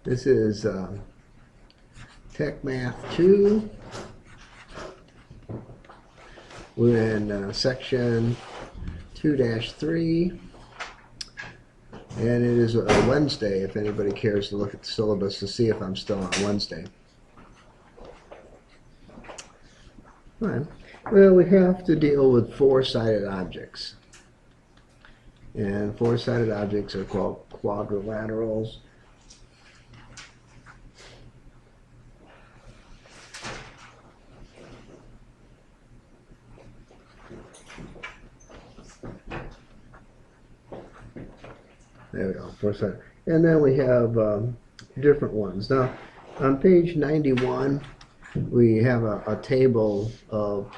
This is Tech Math 2. We're in section 2-3, and it is a Wednesday if anybody cares to look at the syllabus to see if I'm still on Wednesday. All right. Well, we have to deal with four-sided objects. And four-sided objects are called quadrilaterals. There we go, four-sided. And then we have different ones. Now, on page 91, we have a table of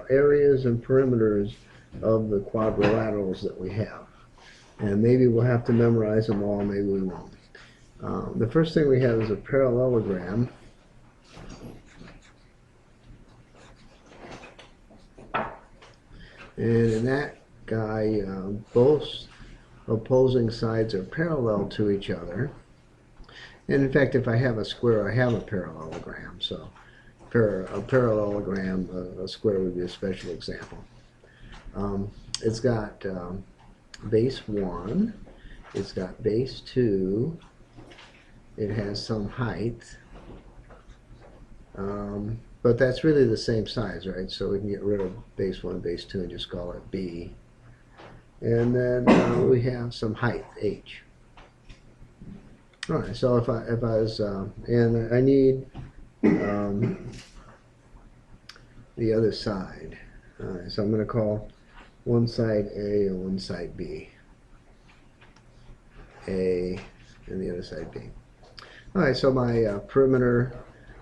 areas and perimeters of the quadrilaterals that we have. And maybe we'll have to memorize them all, maybe we won't. The first thing we have is a parallelogram. And in that guy, both opposing sides are parallel to each other. And in fact, if I have a square, I have a parallelogram. So a parallelogram, a square would be a special example. It's got base 1, it's got base 2, it has some height, but that's really the same size, right? So we can get rid of base 1, base 2, and just call it B. And then we have some height, H. All right, so if I was, and I need the other side. All right, so I'm going to call one side A and one side B. A and the other side B. All right, so my perimeter,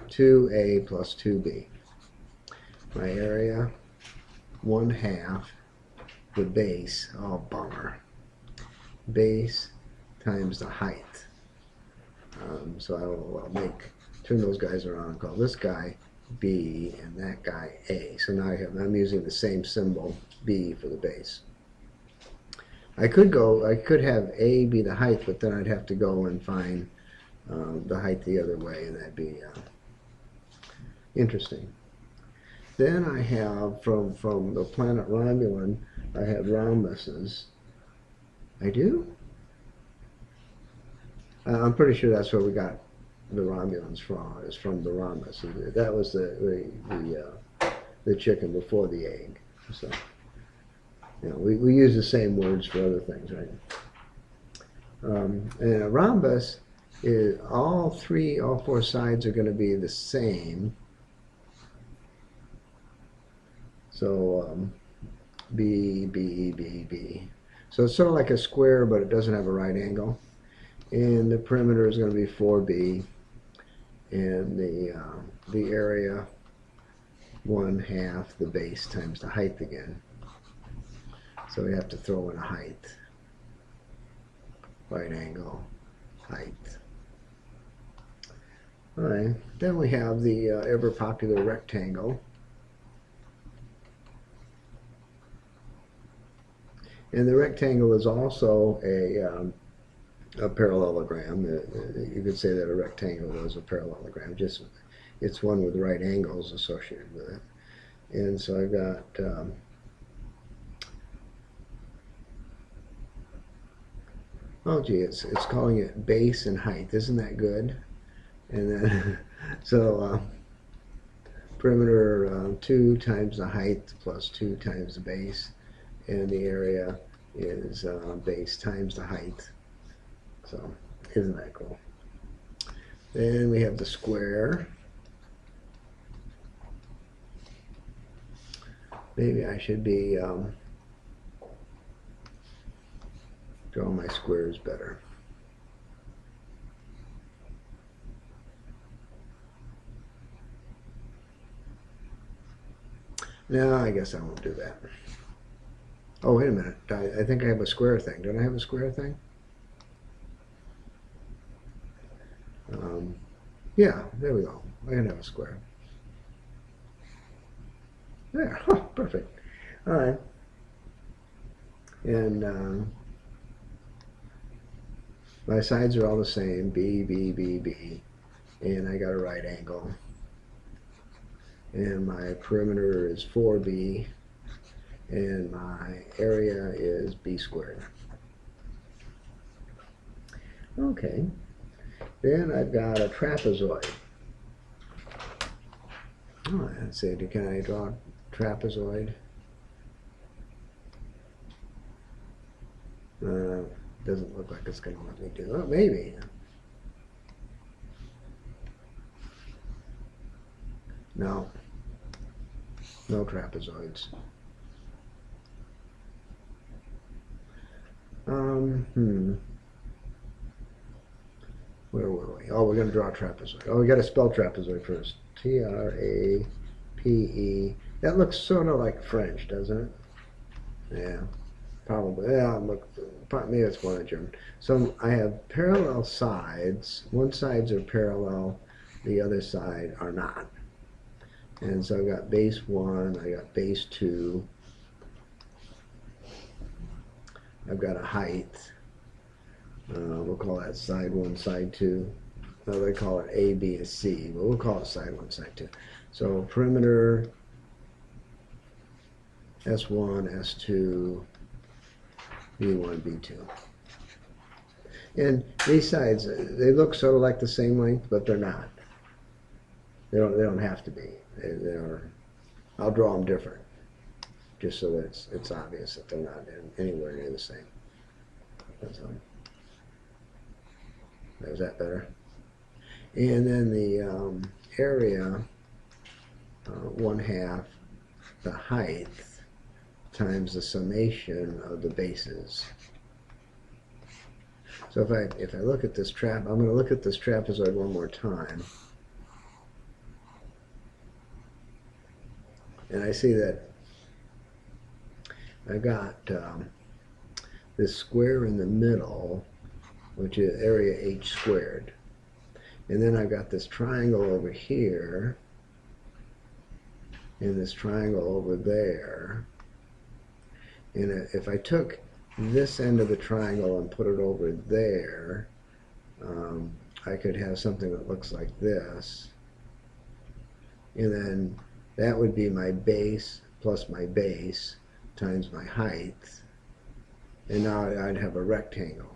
2A plus 2B. My area, 1/2 the base, oh bummer, base times the height. So I will turn those guys around and call this guy B and that guy A. So now I'm using the same symbol, B, for the base. I could have A be the height, but then I'd have to go and find the height the other way, and that'd be interesting. Then I have, from the planet Romulan, I have rhombuses. I do? I'm pretty sure that's where we got the Romulans from, is from the rhombus. That was the chicken before the egg. So, you know, we use the same words for other things, right? And a rhombus is all four sides are going to be the same. So B, B, B, B. So it's sort of like a square, but it doesn't have a right angle. And the perimeter is going to be 4B, and the area 1/2 the base times the height again. So we have to throw in a height, right angle, height. All right. Then we have the ever popular rectangle. And the rectangle is also a parallelogram. You could say that a rectangle is a parallelogram. Just it's one with right angles associated with it. And so I've got oh gee, it's calling it base and height. Isn't that good? And then so perimeter 2 times the height plus 2 times the base, and the area is base times the height. So, isn't that cool? Then we have the square. Maybe I should be draw my squares better. No, I guess I won't do that. Oh, wait a minute. I think I have a square thing. Don't I have a square thing? Yeah, there we go. I can have a square. There, huh, perfect. All right. And My sides are all the same, B, B, B, B, and I got a right angle. And my perimeter is 4B, and my area is B squared. Okay, then I've got a trapezoid. Oh, let's see, can I draw a trapezoid? Doesn't look like it's going to let me do it. Maybe. No. No trapezoids. Where were we? Oh, we're going to draw a trapezoid. Oh, we got to spell trapezoid first. T-R-A-P-E. That looks sort of like French, doesn't it? Yeah. Probably. Yeah, look, maybe it's one of German. So I have parallel sides. One sides are parallel, the other side are not. And so I've got base 1, I got base 2. I've got a height. We'll call that side 1, side 2. No, they call it A, B, and C, but we'll call it side 1, side 2. So perimeter S1, S2, B1, B2. And these sides, they look sort of like the same length, but they're not. They don't have to be. They are. I'll draw them different, just so that it's obvious that they're not anywhere near the same. That's all. Is that better? And then the area, 1/2 the height times the summation of the bases. So if I look at this I'm going to look at this trapezoid one more time, and I see that I've got this square in the middle, which is area h squared, and then I've got this triangle over here and this triangle over there. And if I took this end of the triangle and put it over there, I could have something that looks like this. And then that would be my base plus my base times my height. And now I'd have a rectangle.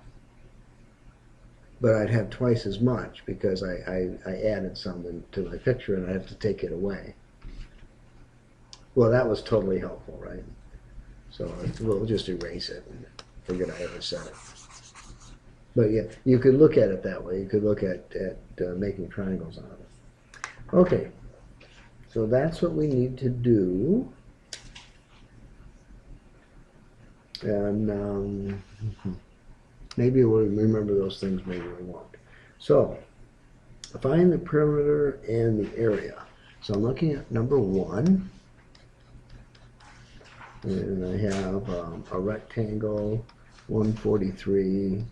But I'd have twice as much because I added something to my picture and I have to take it away. Well, that was totally helpful, right? So we'll just erase it and forget I ever said it. But yeah, you could look at it that way. You could look at making triangles out of it. Okay, so that's what we need to do. And maybe we'll remember those things, maybe we won't. So find the perimeter and the area. So I'm looking at number 1. And I have a rectangle, 143,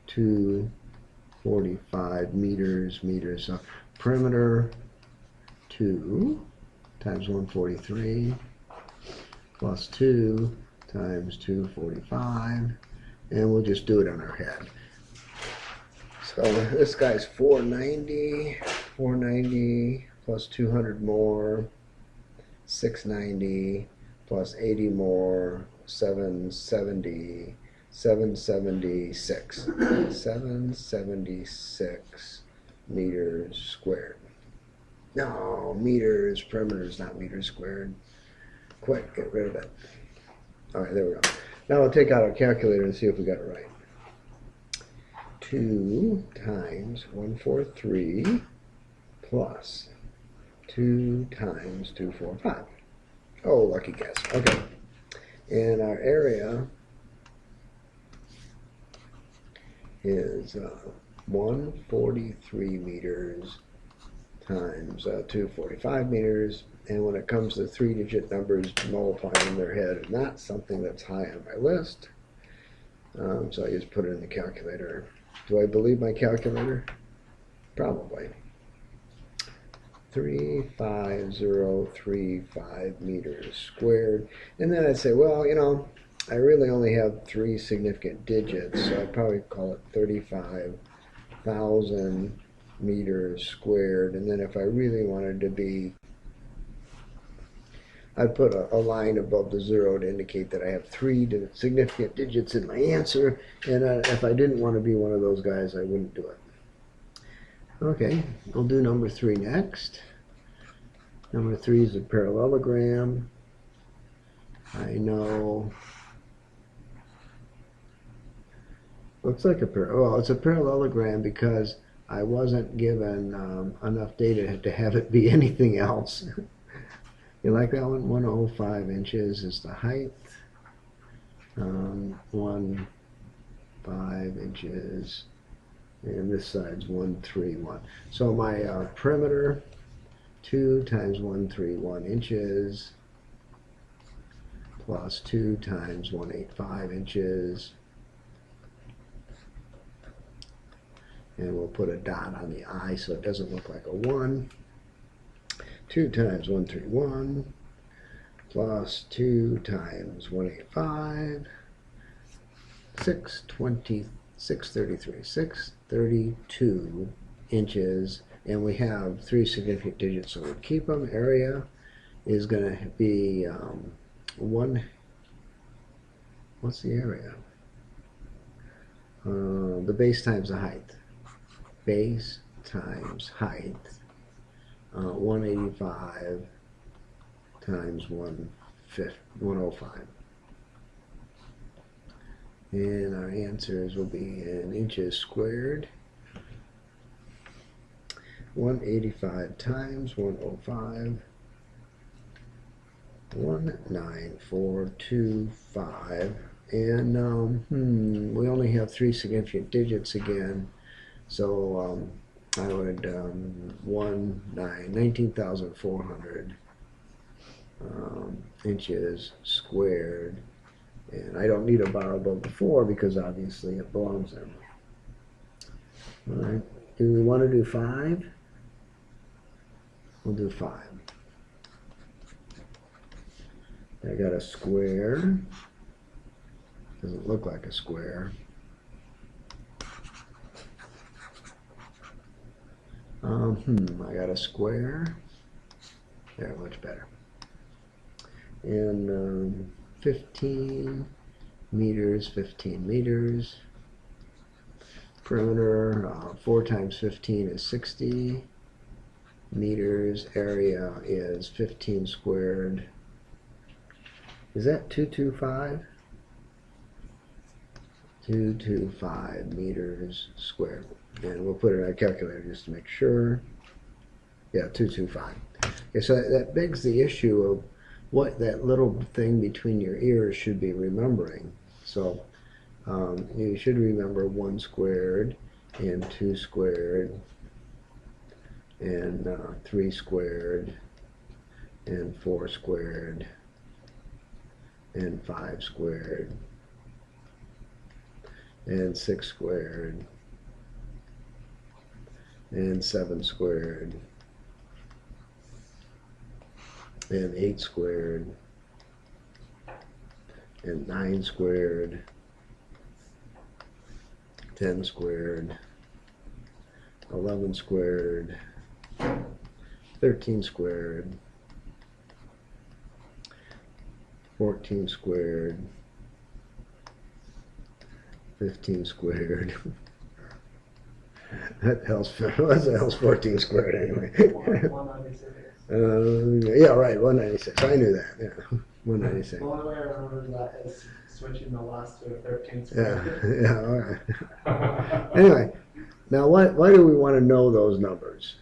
245 meters. So perimeter 2 times 143 plus 2 times 245, and we'll just do it on our head. So this guy's 490 plus 200 more, 690 plus 80 more, 776 meters squared. No, meters, perimeter is not meters squared. Quick, get rid of it. All right, there we go. Now we'll take out our calculator and see if we got it right. 2 times 143 plus 2 times 245. Oh, lucky guess. Okay. And our area is 143 meters times 245 meters. And when it comes to 3-digit numbers, multiplying in their head is not something that's high on my list. So I just put it in the calculator. Do I believe my calculator? Probably. 35035 meters squared. And then I'd say, well, you know, I really only have 3 significant digits, so I'd probably call it 35,000 meters squared. And then if I really wanted to be, I'd put a line above the 0 to indicate that I have 3 significant digits in my answer. And if I didn't want to be one of those guys, I wouldn't do it. Okay, we'll do number 3 next. Number 3 is a parallelogram. I know, looks like it's a parallelogram because I wasn't given enough data to have it be anything else. You like that one? 105 inches is the height. 1, 5 inches. And this side's 131. So my perimeter, 2 times 131 inches, plus 2 times 185 inches. And we'll put a dot on the I so it doesn't look like a 1. 2 times 131 plus 2 times 185, 632 inches, and we have 3 significant digits, so we'll keep them. Area is going to be 1. What's the area? The base times the height. Base times height. 185 times 105. And our answers will be in inches squared. 185 times 105. 19425. And we only have 3 significant digits again. So I would 19,400 inches squared, and I don't need a bar above the 4 because obviously it belongs there. All right, do we want to do 5? We'll do 5. I got a square. Doesn't look like a square. I got a square. There, much better. And 15 meters, 15 meters. Perimeter, 4 times 15 is 60 meters. Area is 15 squared. Is that 225? 225 meters squared. And we'll put it in our calculator just to make sure. Yeah, 225. Okay, so that begs the issue of what that little thing between your ears should be remembering. So you should remember 1 squared and 2 squared and 3 squared and 4 squared and 5 squared and 6 squared and 7 squared and 8 squared and 9 squared, 10 squared, 11 squared, 13 squared, 14 squared, 15 squared. What the hell's 14 squared anyway? 196. Yeah, right, 196. I knew that. Yeah, 196. The only way I remember that is switching the last to a 13 Yeah, square. yeah, all right. Anyway, now why do we want to know those numbers?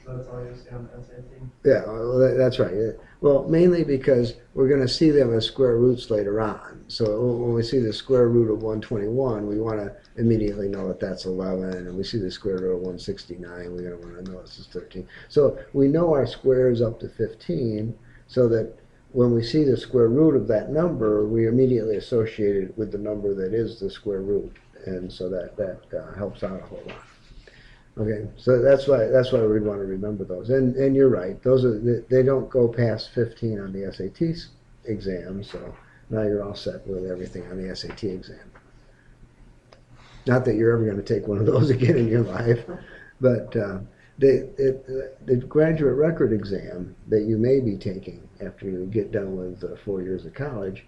That's all you see on the SAT. Yeah, well, that's right. Well, mainly because we're going to see them as square roots later on. So when we see the square root of 121, we want to immediately know that that's 11. And we see the square root of 169, we're going to want to know this is 13. So we know our squares up to 15, so that when we see the square root of that number, we immediately associate it with the number that is the square root. And so that helps out a whole lot. Okay, so that's why we'd want to remember those. And you're right; they don't go past 15 on the SAT exam. So Now you're all set with everything on the SAT exam. Not that you're ever going to take one of those again in your life, but the graduate record exam that you may be taking after you get done with 4 years of college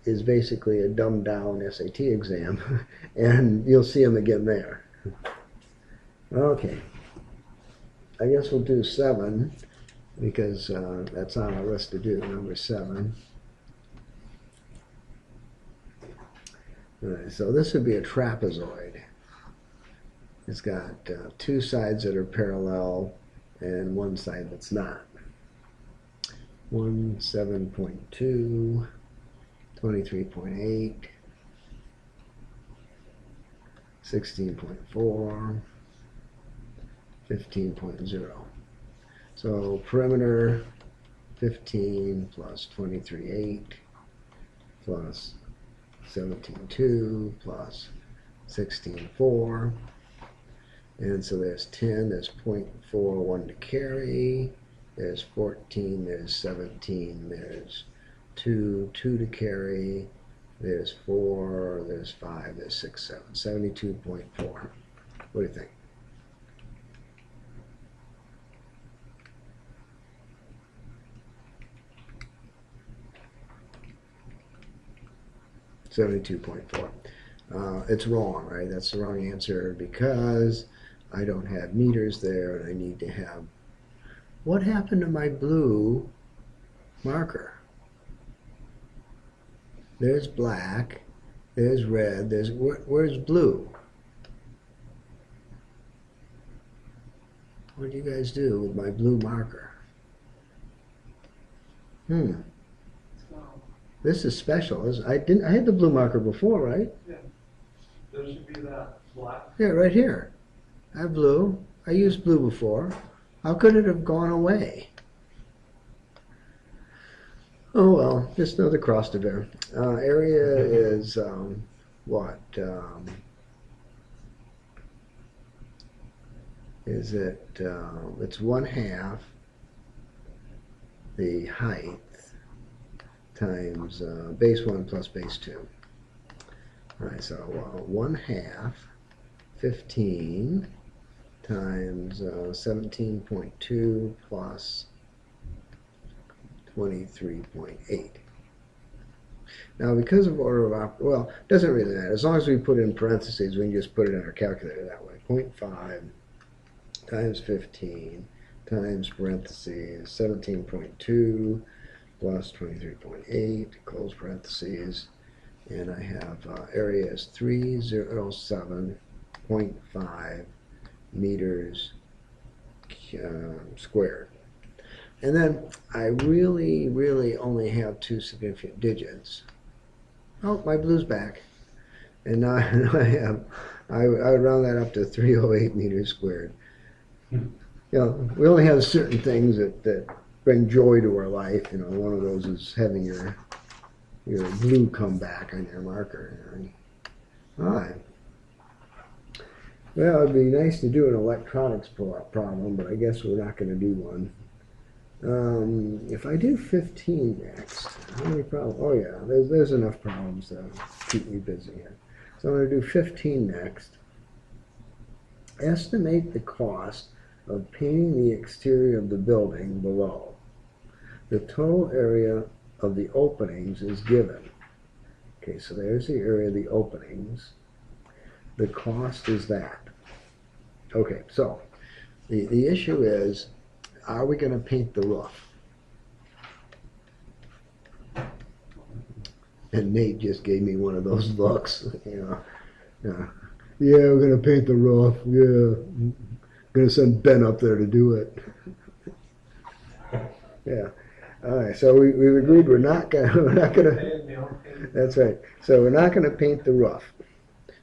is basically a dumbed down SAT exam, and you'll see them again there. Okay, I guess we'll do 7 because that's on our list to do, number 7. All right, so this would be a trapezoid. It's got 2 sides that are parallel and 1 side that's not. 7.2, 23.8, 16.4, 15.0. So perimeter 15 plus 23.8 plus 17.2 plus 16.4. And so there's 10, there's 0.41 to carry, there's 14, there's 17, there's 2 to carry, there's 4, there's 5, there's 6, 7, 72.4. What do you think? $72.4. It's wrong, right? That's the wrong answer because I don't have meters there and I need to have... What happened to my blue marker? There's black, there's red, where's blue? What do you guys do with my blue marker? This is special. I had the blue marker before, right? Yeah. There should be that black. Yeah, right here. I have blue. I used blue before. How could it have gone away? Oh well, just another cross to bear. Area is what? Is it? It's 1/2 the height times base 1 plus base 2. All right, so 1/2 15 times 17.2 plus 23.8. Now, because of order of well, it doesn't really matter. As long as we put in parentheses, we can just put it in our calculator that way. 0.5 times 15 times parentheses 17.2 plus 23.8, close parentheses, and I have area is 307.5 meters squared. And then I really only have 2 significant digits. Oh, my blue's back. And now I would round that up to 308 meters squared. You know, we only have certain things that bring joy to our life. You know, one of those is having your blue come back on your marker. All right. Well, it'd be nice to do an electronics problem, but I guess we're not going to do one. If I do 15 next, how many problems? Oh yeah, there's enough problems to keep me busy here. So I'm going to do 15 next. Estimate the cost of painting the exterior of the building below. The total area of the openings is given. Okay, so there's the area of the openings. The cost is that. Okay, so the issue is, are we going to paint the roof? And Nate just gave me one of those looks, you know. Yeah, we're going to paint the roof. Yeah, going to send Ben up there to do it. Yeah. All right. So we've agreed we're not going to. That's right. So we're not going to paint the roof.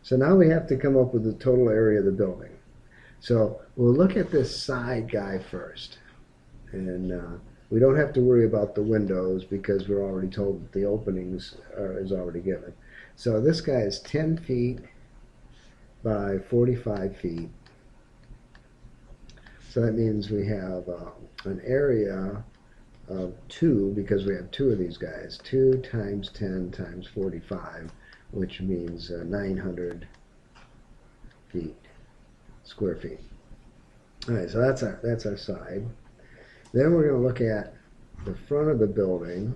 So now we have to come up with the total area of the building. So we'll look at this side guy first. And we don't have to worry about the windows because we're already told that the openings is already given. So this guy is 10 feet by 45 feet. So that means we have an area of 2, because we have 2 of these guys. 2 times 10 times 45, which means 900 square feet. All right, so that's our side. Then we're going to look at the front of the building,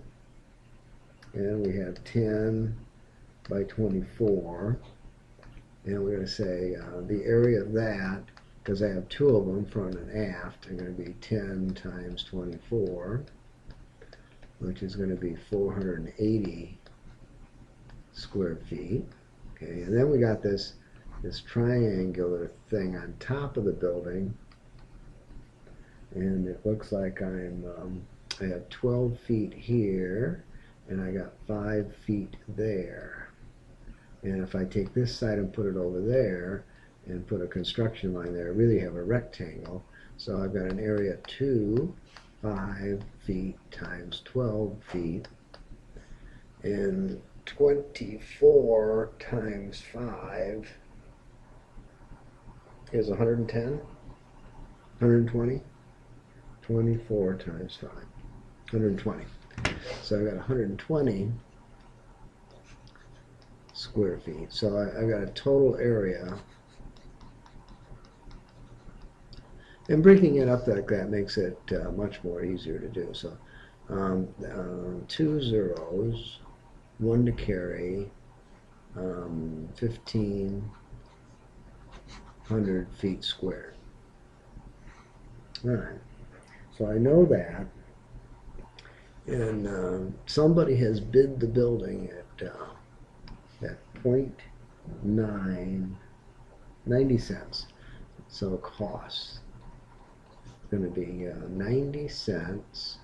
and we have 10 by 24, and we're going to say the area of that, because I have 2 of them, front and aft, are going to be 10 times 24, which is going to be 480 square feet. Okay, and then we got this triangular thing on top of the building, and it looks like I have 12 feet here, and I got 5 feet there. And if I take this side and put it over there and put a construction line there, I really have a rectangle. So I've got an area 2, 5 feet times 12 feet, and 24 times 5 is 110, 120, 24 times 5, 120. So I've got 120 square feet. So I've got a total area. And breaking it up like that makes it much more easier to do. So 2 zeros, 1 to carry, 1,500 feet squared. All right. So I know that. And somebody has bid the building at 90 cents. So cost is going to be 90 cents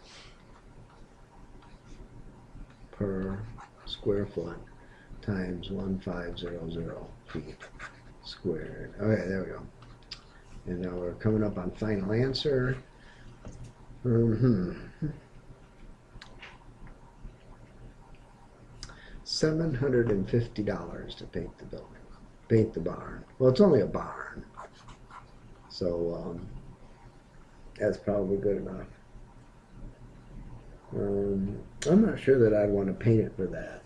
per square foot times 1,500 feet squared. Okay, there we go. And now we're coming up on final answer. $750 to paint the building, paint the barn. Well, it's only a barn, so that's probably good enough. I'm not sure that I'd want to paint it for that.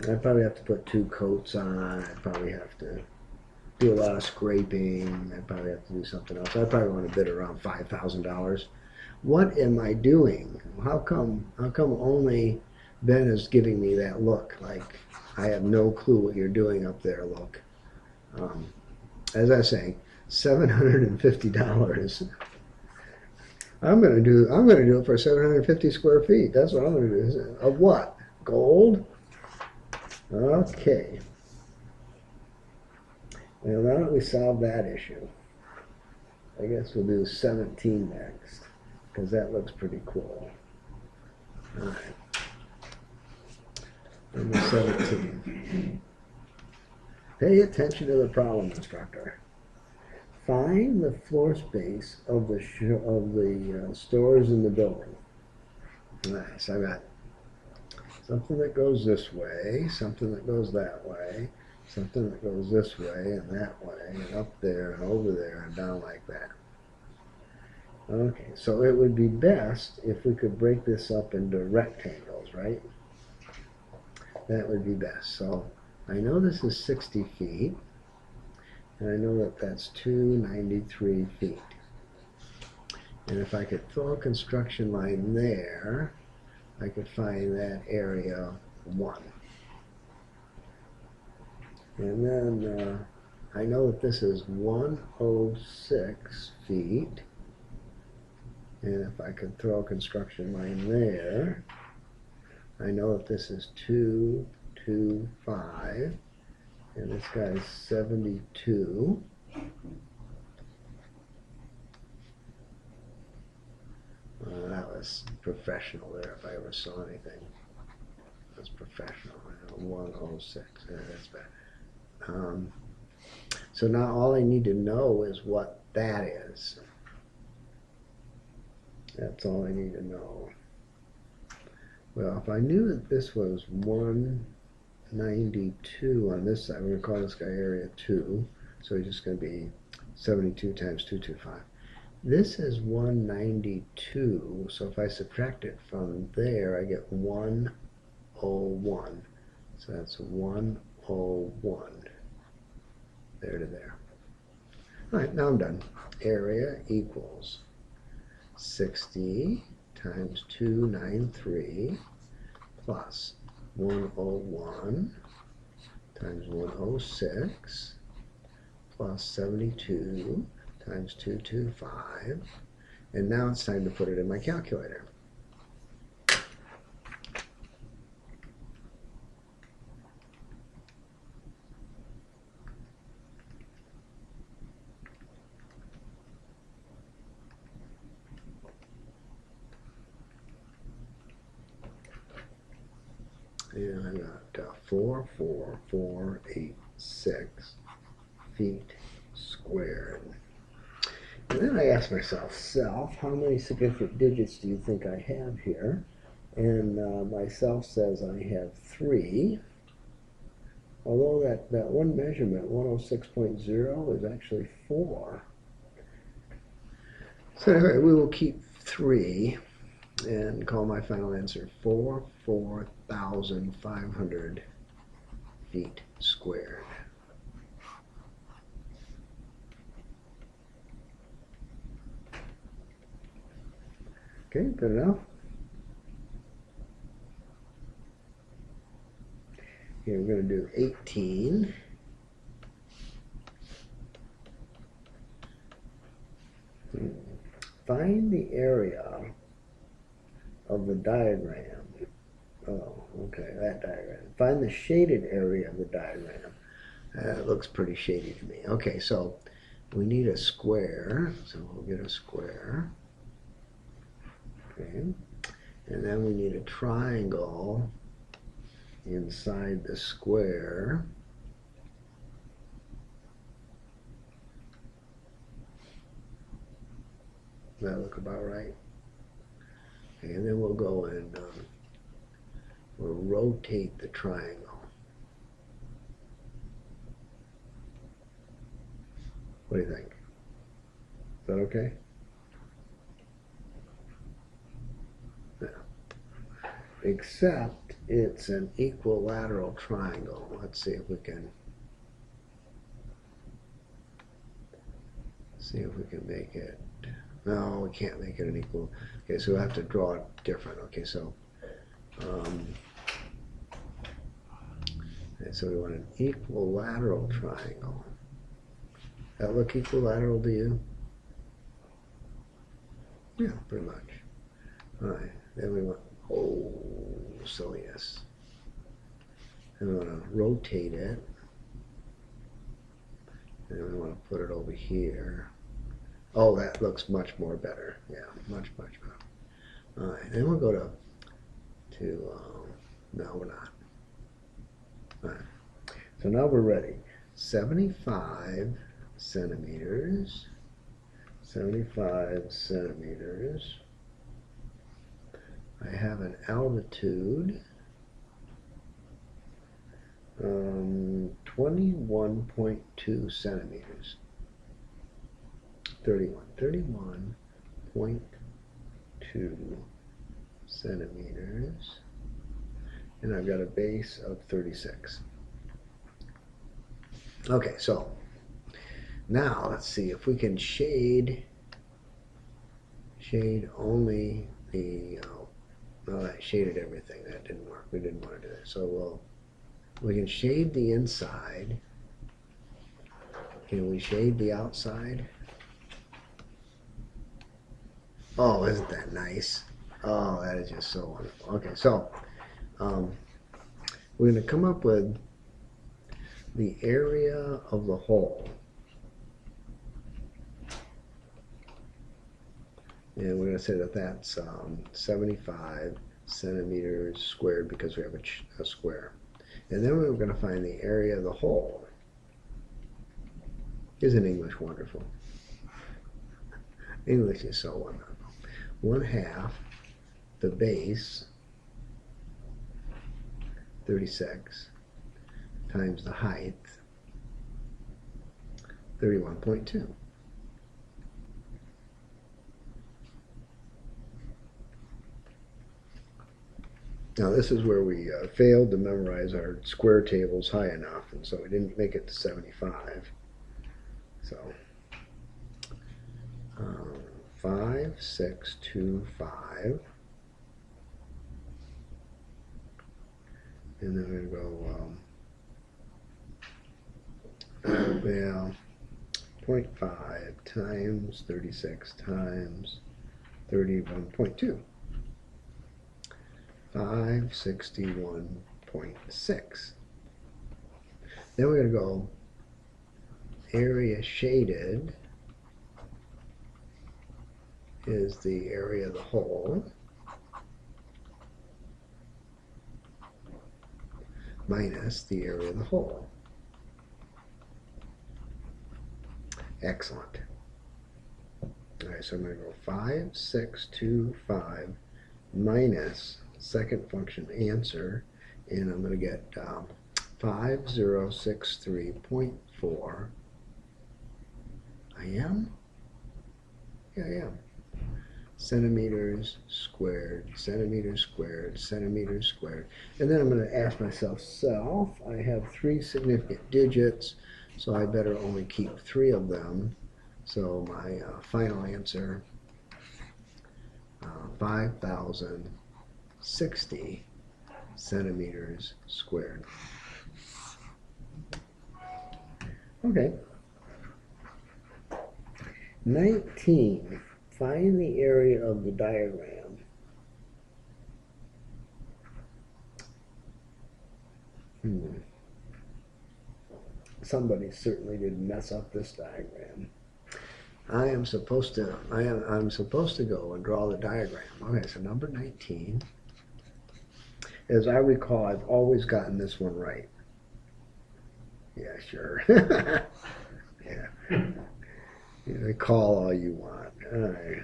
I'd probably have to put 2 coats on. I'd probably have to do a lot of scraping. I'd probably have to do something else. I'd probably want to bid around $5,000. What am I doing? How come only Ben is giving me that look? Like I have no clue what you're doing up there. Look, as I say, $750. I'm gonna do it for 750 square feet. That's what I'm gonna do. Of what? Gold? Okay. Well, now that we solved that issue, I guess we'll do 17 next, because that looks pretty cool. All right. Number 17. Pay attention to the problem, instructor. Find the floor space of the stores in the building. Nice. I got something that goes this way, something that goes that way, something that goes this way and that way, and up there and over there and down like that. Okay, so it would be best if we could break this up into rectangles, right? That would be best. So I know this is 60 feet, and I know that that's 293 feet. And if I could throw a construction line there, I could find that area 1. And then I know that this is 106 feet. And if I could throw a construction line there, I know that this is 225. And this guy's 72. That was professional there, if I ever saw anything. That's professional. 106. Yeah, that's bad. So now all I need to know is what that is. That's all I need to know. Well, if I knew that this was 192 on this side, we're going to call this guy area 2. So he's just going to be 72 times 225. This is 192, so if I subtract it from there, I get 101. So that's 101. There to there. All right, now I'm done. Area equals 60 times 293 plus 101 times 106 plus 72 times 225. And now it's time to put it in my calculator. And I got 44486 feet squared. And then I asked myself, self, how many significant digits do you think I have here? And myself says I have 3. Although that one measurement, 106.0, is actually 4. So anyway, we will keep 3 and call my final answer 4,500 feet squared. Okay, good enough. Okay, we're going to do 18. Find the area of the diagram. Oh, okay, that diagram. Find the shaded area of the diagram. It looks pretty shady to me. Okay, so we need a square, so we'll get a square. Okay, and then we need a triangle inside the square. Does that look about right? Okay, and then we'll go and we'll rotate the triangle. What do you think? Is that okay? Yeah. Except it's an equilateral triangle. Let's see if we can make it. No, we can't make it an equal. Okay, so we'll have to draw it different. Okay, so so we want an equilateral triangle. That look equilateral to you? Yeah, pretty much. All right, then we want, oh, silliness. Then we want to rotate it. And then we want to put it over here. Oh, that looks much more better. Yeah, much better. All right, then we'll go to no, we're not. All right, so now we're ready. 75 centimeters. 75 centimeters. I have an altitude, 21.2 centimeters. 31.2 centimeters, and I've got a base of 36. Okay, so now let's see if we can shade only the, well, that shaded everything. That didn't work. We didn't want to do that. So we can shade the inside. Can we shade the outside? Oh, isn't that nice? Oh, that is just so wonderful. Okay, so we're going to come up with the area of the hole. And we're going to say that that's 75 centimeters squared because we have a square. And then we're going to find the area of the hole. Isn't English wonderful? English is so wonderful. 1/2 the base, 36, times the height, 31.2. Now this is where we failed to memorize our square tables high enough, and so we didn't make it to 75. So 5, 6, 2, 5. And then we're going to go, well, 0.5 times 36 times 31.2. 561.6. Then we're going to go area shaded is the area of the hole minus the area of the hole. Excellent. All right, so I'm going to go 5, 6, 2, 5 minus second function answer, and I'm going to get 5063.4. I am? Yeah, I am. Centimeters squared, centimeters squared, centimeters squared. And then I'm going to ask myself, I have 3 significant digits, so I better only keep 3 of them. So my final answer, 5,060 centimeters squared. Okay. 19. Find the area of the diagram. Somebody certainly did mess up this diagram. I'm supposed to go and draw the diagram. Okay, so number 19. As I recall, I've always gotten this one right. Yeah, sure. Yeah. You call all you want. All right.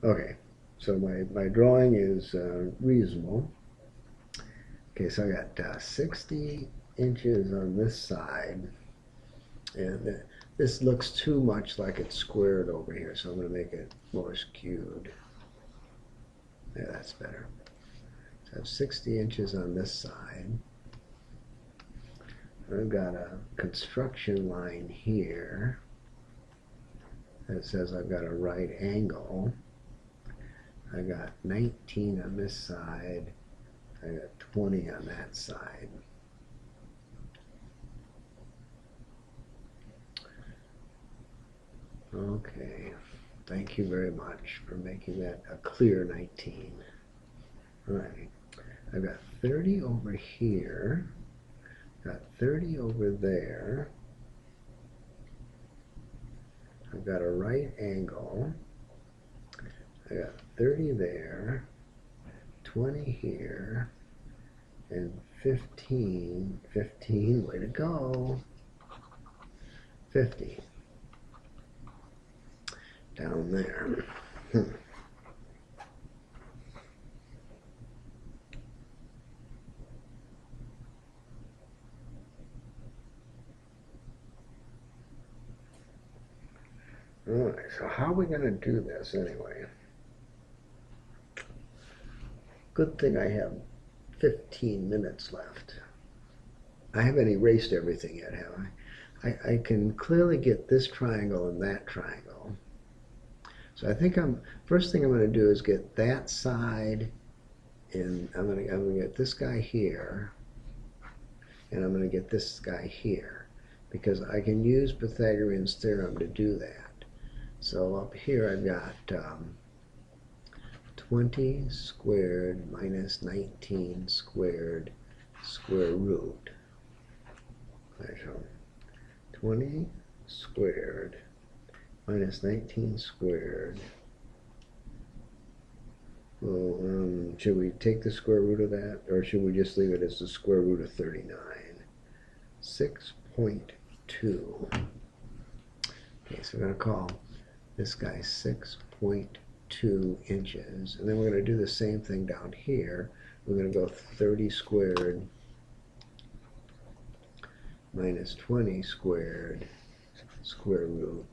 Okay, so my drawing is reasonable. Okay, so I got 60 inches on this side, and this looks too much like it's squared over here, so I'm going to make it more skewed. Yeah, that's better. So I have 60 inches on this side. I've got a construction line here that says I've got a right angle. I got 19 on this side. I got 20 on that side. Okay, thank you very much for making that a clear 19. All right, I've got 30 over here, got 30 over there. I've got a right angle. I got 30 there, 20 here, and 15, way to go, 50 down there. All right, so how are we going to do this anyway? Good thing I have 15 minutes left. I haven't erased everything yet, have I? I can clearly get this triangle and that triangle. So I think first thing I'm going to do is get that side, and I'm going to get this guy here, and I'm going to get this guy here, because I can use Pythagorean's theorem to do that. So up here I've got 20 squared minus 19 squared square root. Okay, so 20 squared minus 19 squared. Well, should we take the square root of that, or should we just leave it as the square root of 39? 6.2. Okay, so we're going to call this guy 6.2 inches. And then we're going to do the same thing down here. We're going to go 30 squared minus 20 squared square root.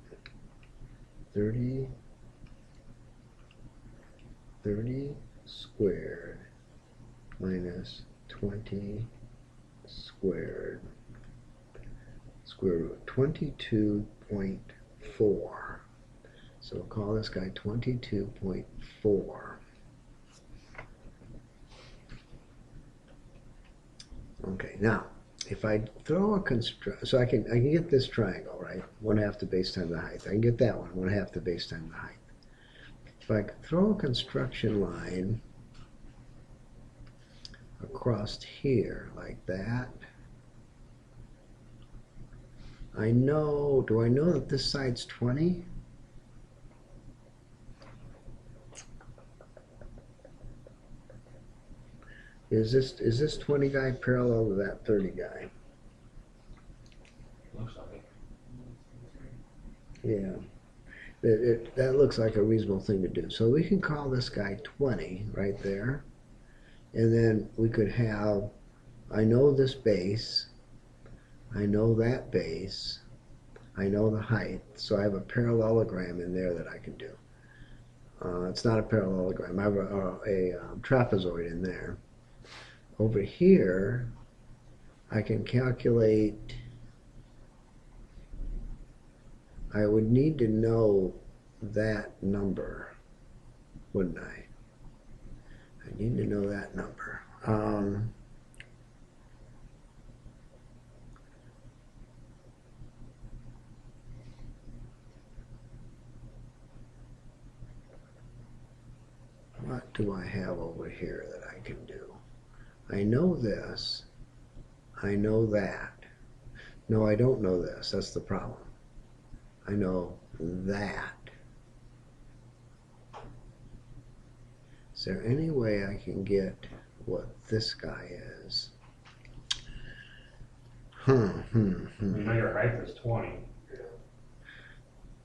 30 30 squared minus 20 squared, square root 22.4. So we'll call this guy 22.4. Okay, now if I throw a so I can get this triangle, right? 1/2 the base times the height. I can get that one, 1/2 the base times the height. If I throw a construction line across here like that, do I know that this side's 20? Is this 20 guy parallel to that 30 guy? Looks like it. Yeah. That looks like a reasonable thing to do. So we can call this guy 20 right there. And then we could have, I know this base, I know that base, I know the height. So I have a parallelogram in there that I can do. It's not a parallelogram. I have a trapezoid in there. Over here, I can calculate, I would need to know that number, wouldn't I? I need to know that number. What do I have over here that I can do? I know this. I know that. No, I don't know this. That's the problem. I know that. Is there any way I can get what this guy is? You know your height is 20.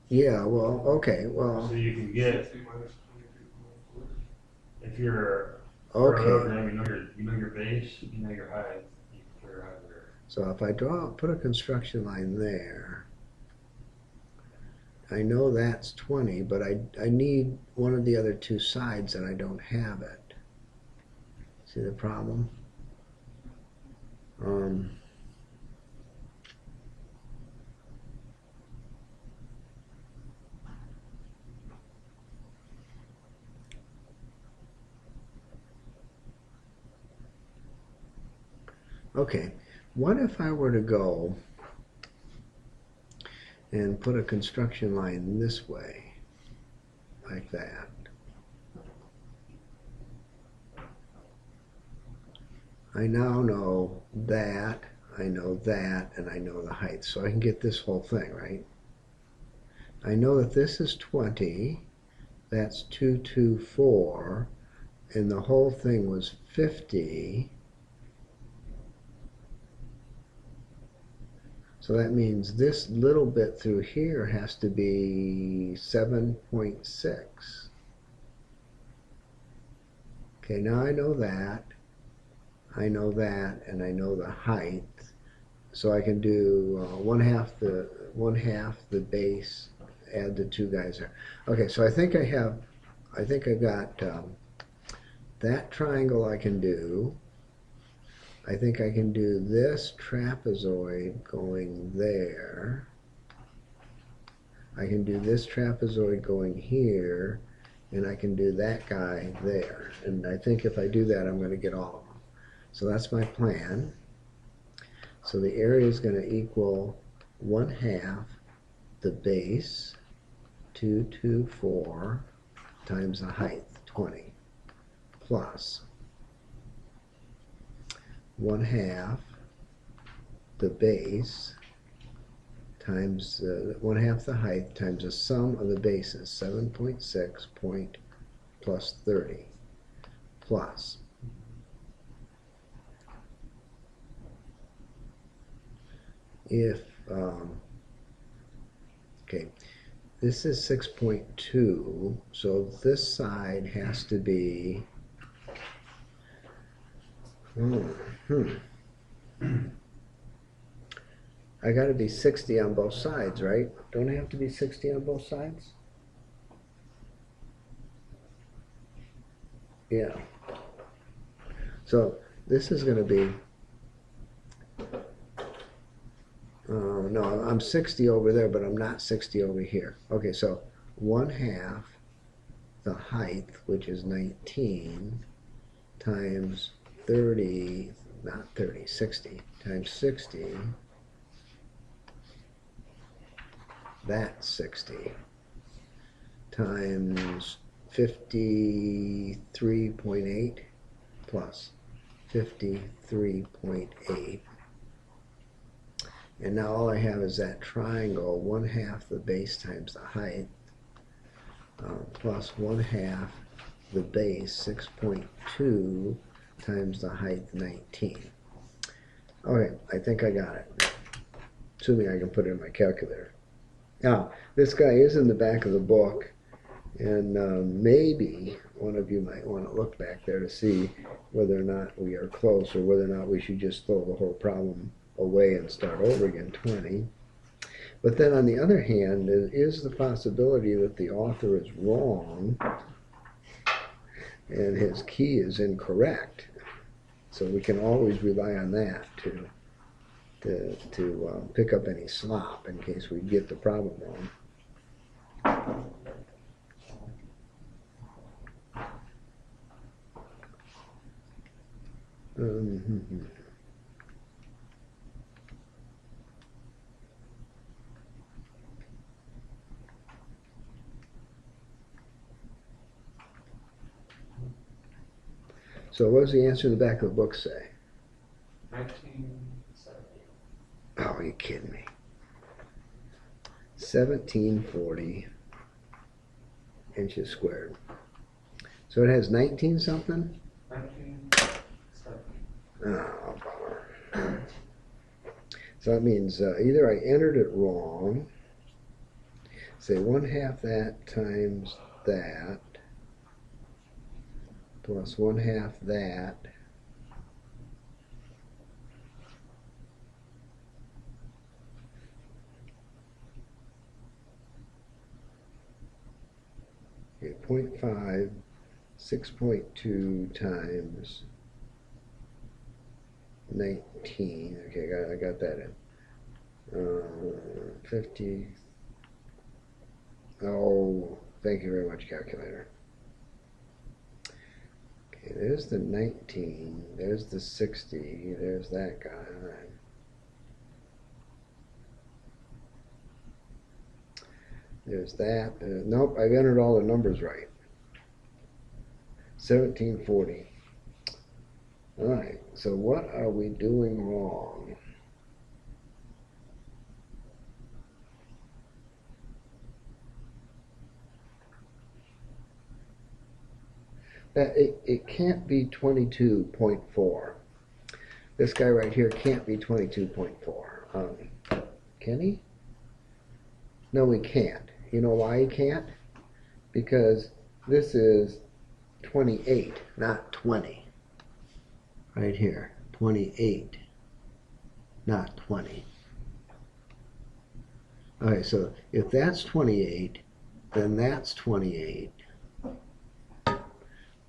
Yeah, well, okay, well. So you can get, if you're Okay. you know your base, you know your height, you can figure out your. So if I put a construction line there, I know that's 20, but I need one of the other two sides and I don't have it. See the problem? Okay, what if I were to go and put a construction line this way, like that? I now know that, I know that, and I know the height. So I can get this whole thing, right? I know that this is 20, that's 224, and the whole thing was 50. So that means this little bit through here has to be 7.6. Okay, now I know that, and I know the height. So I can do 1/2 the base, add the two guys there. Okay, so I think I got that triangle I can do. I think I can do this trapezoid going there. I can do this trapezoid going here, and I can do that guy there. And I think if I do that, I'm going to get all of them. So that's my plan. So the area is going to equal 1/2 the base, 224, times the height, 20, plus 1/2 the base times 1/2 the height times the sum of the bases, 7.6 plus 30, plus if okay, this is 6.2, so this side has to be I got to be 60 on both sides, right? Don't I have to be 60 on both sides? Yeah. So this is going to be, no, I'm 60 over there, but I'm not 60 over here. Okay, so 1/2 the height, which is 19, times 30, not 30, 60, times 60, that's 60, times 53.8 plus 53.8. And now all I have is that triangle, 1/2 the base times the height, plus 1/2 the base, 6.2 times the height, 19. Okay, I think I got it. Assuming I can put it in my calculator. Now, this guy is in the back of the book, and maybe one of you might want to look back there to see whether or not we are close, or whether or not we should just throw the whole problem away and start over again, 20. But then on the other hand, there is the possibility that the author is wrong and his key is incorrect. So we can always rely on that to pick up any slop in case we get the problem wrong. So what does the answer in the back of the book say? 1970. Oh, are you kidding me? 1740 inches squared. So it has 19 something? 1970. Oh, bummer. So that means either I entered it wrong, say 1/2 that times that, plus 1/2 that, okay, 0.5, 6.2 times 19. Okay, I got that in. 50. Oh, thank you very much, calculator. Okay, there's the 19. There's the 60. There's that guy. All right. There's that. Nope, I've entered all the numbers right. 1740. All right, so what are we doing wrong? It can't be 22.4. This guy right here can't be 22.4. Can he? No, he can't. You know why he can't? Because this is 28, not 20. Right here, 28, not 20. Okay, so if that's 28, then that's 28.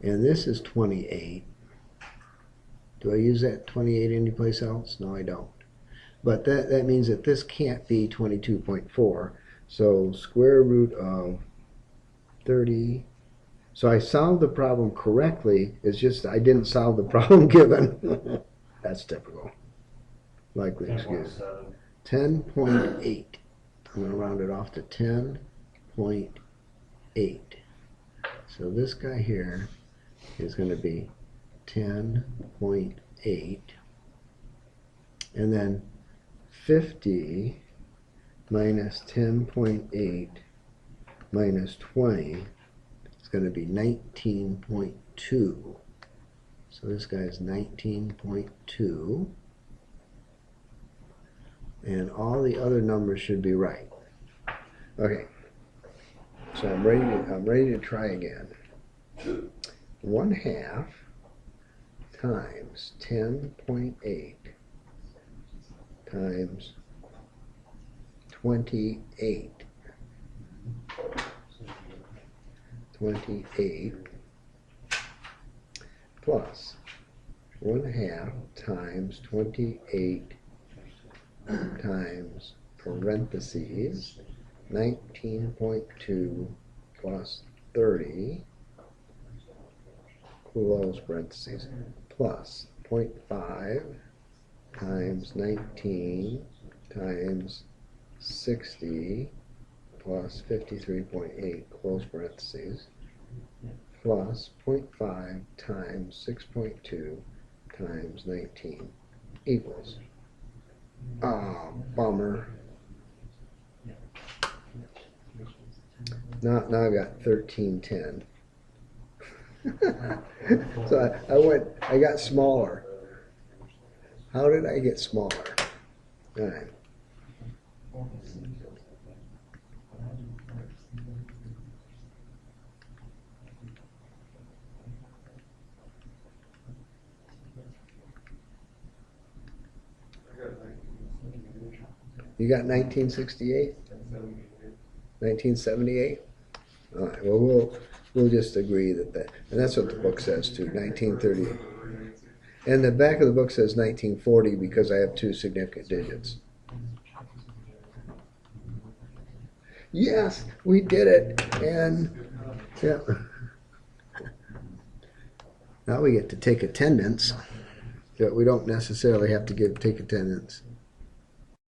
And this is 28. Do I use that 28 anyplace else? No, I don't. But that means that this can't be 22.4. So square root of 30. So I solved the problem correctly. It's just I didn't solve the problem given. That's typical. Likely excuse. 10.8. I'm going to round it off to 10.8. So this guy here is going to be 10.8. And then 50 minus 10.8 minus 20 is going to be 19.2. So this guy is 19.2. And all the other numbers should be right. Okay. So I'm ready to try again. 1/2 times 10.8 times 28. 28 plus 1/2 times 28 times parentheses 19.2 plus 30 close parentheses plus 0.5 times 19 times 60 plus 53.8 close parentheses plus 0.5 times 6.2 times 19 equals. Ah, bummer. Now I've got 1310. So I got smaller. How did I get smaller? All right. You got 1968? 1978? All right, well, we'll just agree that and that's what the book says too, 1938. And the back of the book says 1940 because I have two significant digits. Yes, we did it, and yeah. Now we get to take attendance, but we don't necessarily have to take attendance.